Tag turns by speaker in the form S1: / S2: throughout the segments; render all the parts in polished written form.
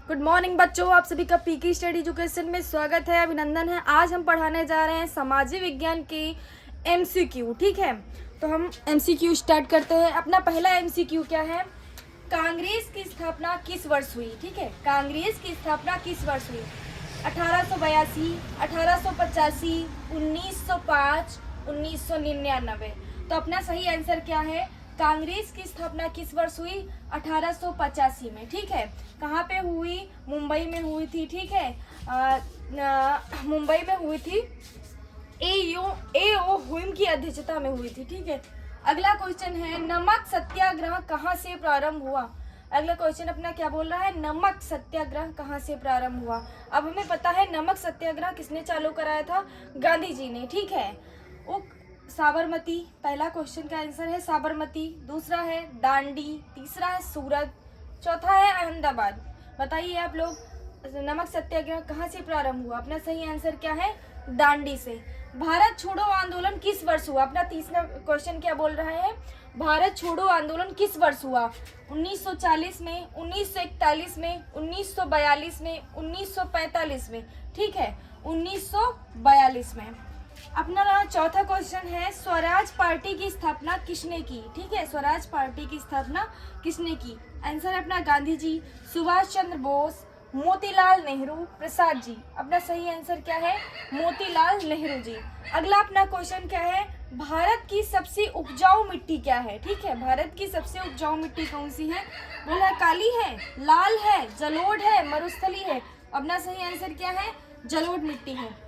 S1: Good morning बच्चों, आप सभी का पीकी स्टडी एजुकेशन में स्वागत है, अभिनंदन है। आज हम पढ़ाने जा रहे हैं सामाजिक विज्ञान की एमसीक्यू। ठीक है, तो हम एमसीक्यू स्टार्ट करते हैं। अपना पहला एमसीक्यू क्या है? कांग्रेस की स्थापना किस वर्ष हुई? ठीक है, कांग्रेस की स्थापना किस वर्ष हुई? 1882, 1885, 1905, 1999। तो अपना सही आंसर क्या है? कांग्रेस की स्थापना किस वर्ष हुई? 1885 में। ठीक है, कहाँ पे हुई? मुंबई में हुई थी। ठीक है, मुंबई में हुई थी। ए ओ हुइम की अध्यक्षता में हुई थी। ठीक है, अगला क्वेश्चन है, नमक सत्याग्रह कहाँ से प्रारंभ हुआ? अगला क्वेश्चन अपना क्या बोल रहा है? नमक सत्याग्रह कहाँ से प्रारंभ हुआ? अब हमें पता है नमक सत्याग्रह किसने चालू कराया था? गांधी जी ने। ठीक है, वो साबरमती, पहला क्वेश्चन का आंसर है साबरमती, दूसरा है दांडी, तीसरा है सूरत, चौथा है अहमदाबाद। बताइए आप लोग, नमक सत्याग्रह कहाँ से प्रारंभ हुआ? अपना सही आंसर क्या है? दांडी से। भारत छोड़ो आंदोलन किस वर्ष हुआ? अपना तीसरा क्वेश्चन क्या बोल रहा है? भारत छोड़ो आंदोलन किस वर्ष हुआ? 1940 में, 1941 में, 1942 में, 1945 में। ठीक है, 1942 में। अपना चौथा क्वेश्चन है, स्वराज पार्टी की स्थापना किसने की? ठीक है, स्वराज पार्टी की स्थापना किसने की? आंसर है अपना गांधी जी, सुभाष चंद्र बोस, मोतीलाल नेहरू, प्रसाद जी। अपना सही आंसर क्या है? मोतीलाल नेहरू जी। अगला अपना क्वेश्चन क्या है? भारत की सबसे उपजाऊ मिट्टी क्या है? ठीक है, भारत की सबसे उपजाऊ मिट्टी कौन सी है? बोला काली है, लाल है, जलोढ़ है, मरुस्थली है। अपना सही आंसर क्या है? जलोढ़ मिट्टी है।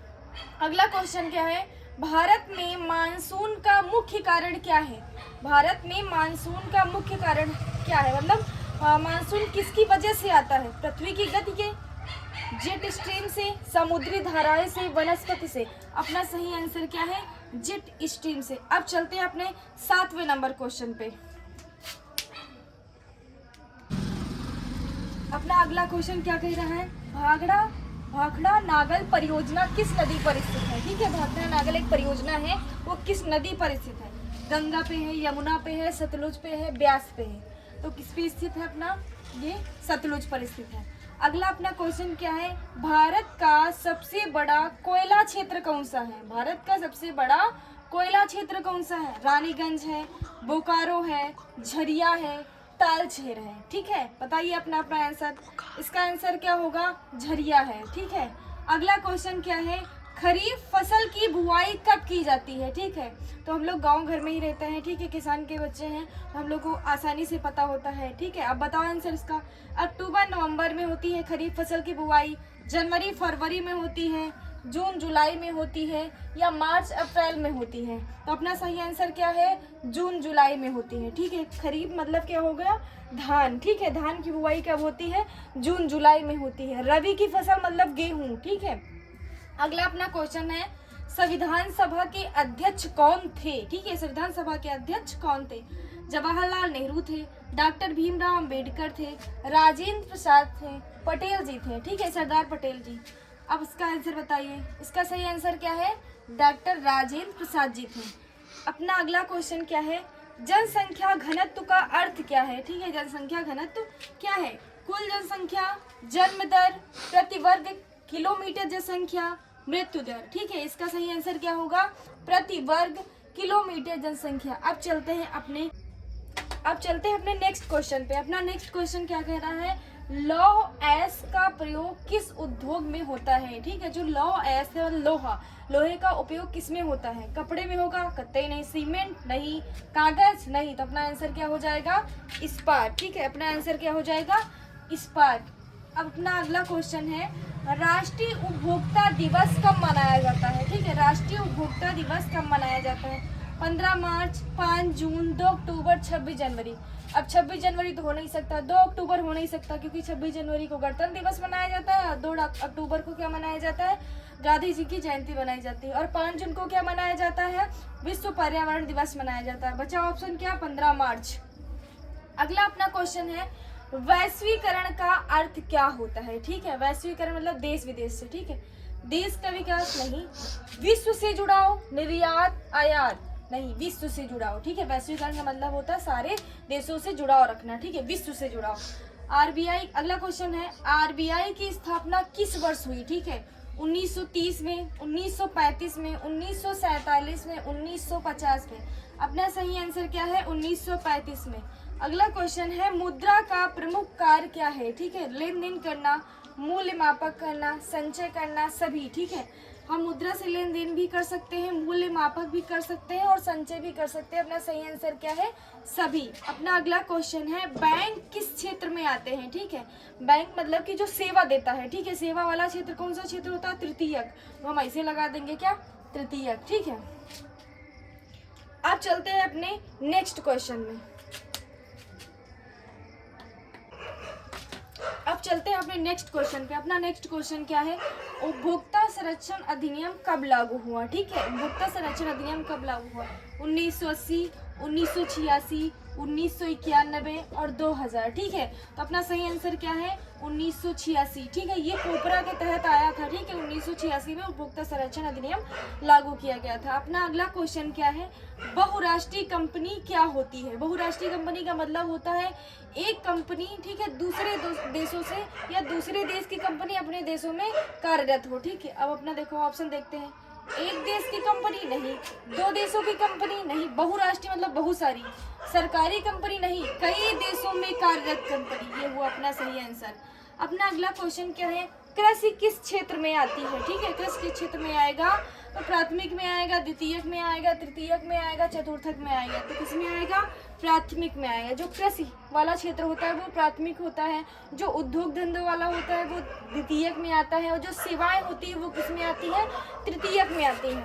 S1: अगला क्वेश्चन क्या है? भारत में मानसून का मुख्य कारण क्या है? भारत में मानसून का मुख्य कारण क्या है? मतलब मानसून किसकी वजह से आता है? पृथ्वी की गति के, जेट स्ट्रीम से, समुद्री धाराएं से, वनस्पति से। अपना सही आंसर क्या है? जेट स्ट्रीम से। अब चलते हैं अपने 7वें नंबर क्वेश्चन पे। अपना अगला क्वेश्चन क्या कह रहा है? भाखड़ा नागल परियोजना किस नदी पर स्थित है? ठीक है, भाखड़ा नागल एक परियोजना है, वो किस नदी पर स्थित है? गंगा पे है, यमुना पे है, सतलुज पे है, ब्यास पे है। तो किस पे स्थित है? अपना ये सतलुज पर स्थित है। अगला अपना क्वेश्चन क्या है? भारत का सबसे बड़ा कोयला क्षेत्र कौन सा है? भारत का सबसे बड़ा कोयला क्षेत्र कौन सा है? रानीगंज है, बोकारो है, झरिया है, तालचेर है। ठीक है, बताइए अपना अपना आंसर। इसका आंसर क्या होगा? झरिया है। ठीक है, अगला क्वेश्चन क्या है? खरीफ फसल की बुआई कब की जाती है? ठीक है, तो हम लोग गांव घर में ही रहते हैं। ठीक है, किसान के बच्चे हैं, तो हम लोग को आसानी से पता होता है। ठीक है, अब बताओ आंसर इसका। अक्टूबर नवंबर में होती है खरीफ फसल की बुआई, जनवरी फरवरी में होती है, जून जुलाई में होती है, या मार्च अप्रैल में होती है? तो अपना सही आंसर क्या है? जून जुलाई में होती है। ठीक है, खरीफ मतलब क्या हो गया? धान। ठीक है, धान की बुआई कब होती है? जून जुलाई में होती है। रबी की फसल मतलब गेहूं। ठीक है, अगला अपना क्वेश्चन है, संविधान सभा के अध्यक्ष कौन थे? ठीक है, संविधान सभा के अध्यक्ष कौन थे? जवाहरलाल नेहरू थे, डॉक्टर भीमराव अंबेडकर थे, राजेंद्र प्रसाद थे, पटेल जी थे। ठीक है, सरदार पटेल जी। अब इसका आंसर बताइए। इसका सही आंसर क्या है? डॉक्टर राजेंद्र प्रसाद जी थे। अपना अगला क्वेश्चन क्या है? जनसंख्या घनत्व का अर्थ क्या है? ठीक है, जनसंख्या घनत्व क्या है? कुल जनसंख्या, जन्म दर, प्रति वर्ग किलोमीटर जनसंख्या, मृत्यु दर। ठीक है, इसका सही आंसर क्या होगा? प्रति वर्ग किलोमीटर जनसंख्या। अब चलते हैं अपने नेक्स्ट क्वेश्चन पे। अपना नेक्स्ट क्वेश्चन क्या कह रहा है? लौह एस का प्रयोग किस उद्योग में होता है? ठीक है, जो लौह एस है, लोहे का उपयोग किस में होता है? कपड़े में होगा? कतई नहीं। सीमेंट नहीं, कागज नहीं। तो अपना आंसर क्या हो जाएगा? इस्पात। ठीक है, अपना आंसर क्या हो जाएगा? इस्पात। अब अपना अगला क्वेश्चन है, राष्ट्रीय उपभोक्ता दिवस कब मनाया जाता है? ठीक है, राष्ट्रीय उपभोक्ता दिवस कब मनाया जाता है? 15 मार्च, 5 जून, 2 अक्टूबर, 26 जनवरी। अब 26 जनवरी तो हो नहीं सकता, 2 अक्टूबर हो नहीं सकता, क्योंकि 26 जनवरी को गणतंत्र दिवस मनाया जाता है, और 2 अक्टूबर को क्या मनाया जाता है? गांधी जी की जयंती मनाई जाती है, और 5 जून को क्या मनाया जाता है? विश्व पर्यावरण दिवस मनाया जाता है। बचा ऑप्शन क्या? 15 मार्च। अगला अपना क्वेश्चन है, वैश्वीकरण का अर्थ क्या होता है? ठीक है, वैश्वीकरण मतलब देश विदेश से। ठीक है, देश का विकास नहीं, विश्व से जुड़ाव, निर्यात आयात नहीं, विश्व से जुड़ाव। ठीक है, वैश्वीकरण का मतलब होता है सारे देशों से जुड़ाव रखना। ठीक है, विश्व से जुड़ाव। आरबीआई, अगला क्वेश्चन है आरबीआई की स्थापना किस वर्ष हुई? ठीक है, 1930 में, 1935 में, 1947 में, 1950 में। अपना सही आंसर क्या है? 1935 में। अगला क्वेश्चन है मुद्रा का प्रमुख कार्य क्या है? ठीक है, लेन देन करना, मूल्य मापक करना, संचय करना, सभी। ठीक है, हम मुद्रा से लेन देन भी कर सकते हैं, मूल्य मापक भी कर सकते हैं और संचय भी कर सकते हैं। अपना सही आंसर क्या है? सभी। अपना अगला क्वेश्चन है बैंक किस क्षेत्र में आते हैं? ठीक है, बैंक मतलब कि जो सेवा देता है। ठीक है, सेवा वाला क्षेत्र कौन सा क्षेत्र होता है? तृतीयक। तो हम ऐसे लगा देंगे क्या? तृतीयक। ठीक है, अब चलते हैं अपने नेक्स्ट क्वेश्चन में। अब चलते हैं अपने नेक्स्ट क्वेश्चन पे। अपना नेक्स्ट क्वेश्चन क्या है? उपभोक्ता संरक्षण अधिनियम कब लागू हुआ? ठीक है, उपभोक्ता संरक्षण अधिनियम कब लागू हुआ? 1980, 1986, 1991 और 2000। ठीक है, तो अपना सही आंसर क्या है? 1986। ठीक है, ये पोपरा के तहत आया था। ठीक है, 1986 में उपभोक्ता संरक्षण अधिनियम लागू किया गया था। अपना अगला क्वेश्चन क्या है? बहुराष्ट्रीय कंपनी क्या होती है? बहुराष्ट्रीय कंपनी का मतलब होता है एक कंपनी, ठीक है, दूसरे देशों से या दूसरे देश की कंपनी अपने देशों में कार्यरत हो। ठीक है, अब अपना देखो ऑप्शन देखते हैं। एक देश की कंपनी नहीं, दो देशों की कंपनी नहीं, बहुराष्ट्रीय मतलब बहुत सारी, सरकारी कंपनी नहीं, कई देशों में कार्यरत कंपनी, ये हुआ अपना सही आंसर। अपना अगला क्वेश्चन क्या है? कृषि किस क्षेत्र में आती है? ठीक है, कृषि किस क्षेत्र में आएगा? तो प्राथमिक में आएगा, द्वितीयक में आएगा, तृतीयक में आएगा, चतुर्थक में आएगा। तो किस में आएगा? प्राथमिक में आएगा। जो कृषि वाला क्षेत्र होता है वो प्राथमिक होता है, जो उद्योग धंधे वाला होता है वो द्वितीयक में आता है, और जो सेवाएं होती है वो किस में आती है? तृतीयक में आती है।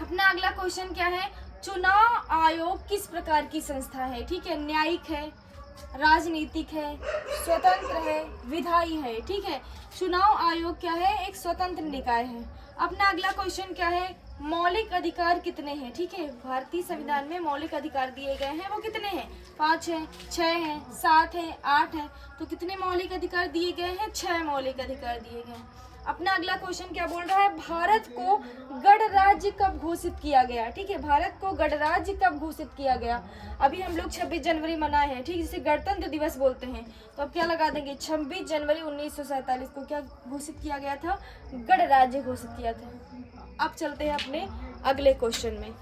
S1: अपना अगला क्वेश्चन क्या है? चुनाव आयोग किस प्रकार की संस्था है? ठीक है, न्यायिक है, राजनीतिक है, स्वतंत्र है, विधायी है। ठीक है, चुनाव आयोग क्या है? एक स्वतंत्र निकाय है। अपना अगला क्वेश्चन क्या है? मौलिक अधिकार कितने हैं? ठीक है, भारतीय संविधान में मौलिक अधिकार दिए गए हैं, वो कितने हैं? 5 हैं, 6 हैं, 7 हैं, 8 हैं। तो कितने मौलिक अधिकार दिए गए हैं? 6 मौलिक अधिकार दिए गए हैं। अपना अगला क्वेश्चन क्या बोल रहा है? भारत को गणराज्य कब घोषित किया गया? ठीक है, भारत को गणराज्य कब घोषित किया गया? अभी हम लोग 26 जनवरी मनाए हैं, ठीक, जिसे गणतंत्र दिवस बोलते हैं। तो अब क्या लगा देंगे? 26 जनवरी 1947 को क्या घोषित किया गया था? गणराज्य घोषित किया था। अब चलते हैं अपने अगले क्वेश्चन में।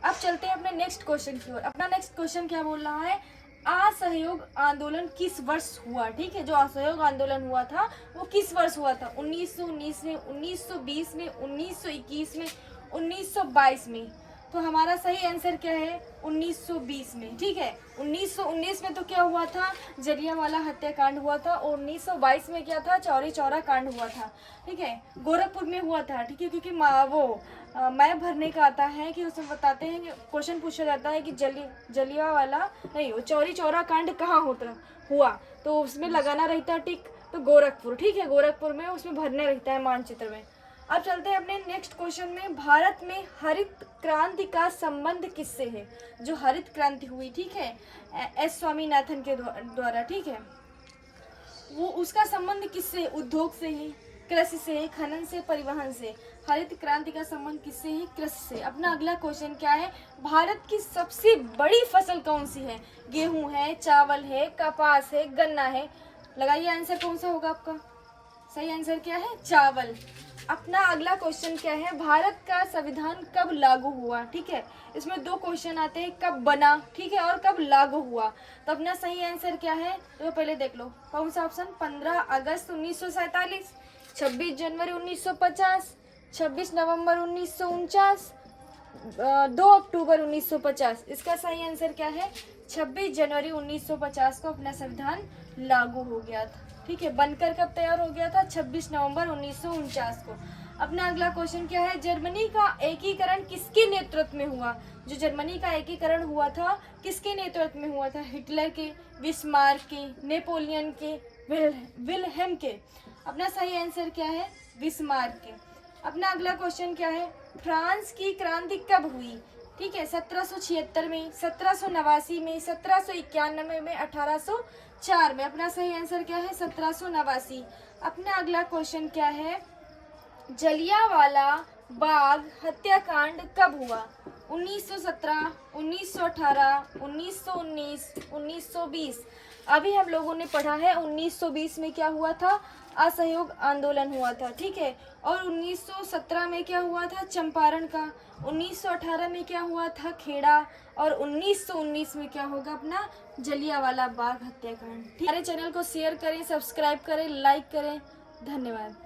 S1: अब चलते हैं अपने नेक्स्ट क्वेश्चन की ओर। अपना नेक्स्ट क्वेश्चन क्या बोल रहा है? असहयोग आंदोलन किस वर्ष हुआ? ठीक है, जो असहयोग आंदोलन हुआ था वो किस वर्ष हुआ था? 1919 में, 1920 में, 1921 में, 1922 में। तो हमारा सही आंसर क्या है? 1920 में। ठीक है, 1919 में तो क्या हुआ था? जलियांवाला हत्याकांड हुआ था, और 1922 में क्या था? चौरी चौरा कांड हुआ था। ठीक है, गोरखपुर में हुआ था। ठीक है, क्योंकि मैप भरने का आता है कि उसमें बताते हैं कि क्वेश्चन पूछा जाता है कि जलियांवाला नहीं, वो चौरी चौरा कांड कहाँ हुआ, तो उसमें लगाना रहता है टिक, तो गोरखपुर। ठीक है, गोरखपुर में उसमें भरना रहता है मानचित्र में। अब चलते हैं अपने नेक्स्ट क्वेश्चन में। भारत में हरित क्रांति का संबंध किससे है? जो हरित क्रांति हुई, ठीक है, एस स्वामीनाथन के द्वारा, ठीक है, वो उसका संबंध किससे? उद्योग से ही, कृषि से, खनन से, परिवहन से। हरित क्रांति का संबंध किससे है? कृषि से। अपना अगला क्वेश्चन क्या है? भारत की सबसे बड़ी फसल कौन सी है? गेहूं है, चावल है, कपास है, गन्ना है। लगाइए आंसर कौन सा होगा आपका? सही आंसर क्या है? चावल। अपना अगला क्वेश्चन क्या है? भारत का संविधान कब लागू हुआ? ठीक है, इसमें 2 क्वेश्चन आते हैं, कब बना, ठीक है, और कब लागू हुआ। तो अपना सही आंसर क्या है? तो पहले देख लो कौन सा ऑप्शन? 15 अगस्त 1947, 26 जनवरी 1950, 26 नवंबर 1949, 2 अक्टूबर 1950। इसका सही आंसर क्या है? 26 जनवरी 1950 को अपना संविधान लागू हो गया था। ठीक है, बनकर कब तैयार हो गया था? 26 नवंबर 1949 को। अपना अगला क्वेश्चन क्या है? जर्मनी का एकीकरण किसके नेतृत्व में हुआ? जो जर्मनी का एकीकरण हुआ था किसके नेतृत्व में हुआ था? हिटलर के, बिस्मार्क के, नेपोलियन के, विल्हेम के। अपना सही आंसर क्या है? बिस्मार्क के। अपना अगला क्वेश्चन क्या है? फ्रांस की क्रांति कब हुई? ठीक है, 1776 में, 1789 में, 1791 में, 1804 में। अपना सही आंसर क्या है? 1789। अपना अगला क्वेश्चन क्या है? जलियांवाला बाग हत्याकांड कब हुआ? 1917, 1918, 1919, 1920। अभी हम लोगों ने पढ़ा है 1920 में क्या हुआ था, असहयोग आंदोलन हुआ था, ठीक है। और 1917 में क्या हुआ था, चंपारण का। 1918 में क्या हुआ था, खेड़ा। और 1919 में क्या होगा अपना, जलियांवाला बाग हत्याकांड। हमारे चैनल को शेयर करें, सब्सक्राइब करें, लाइक करें। धन्यवाद।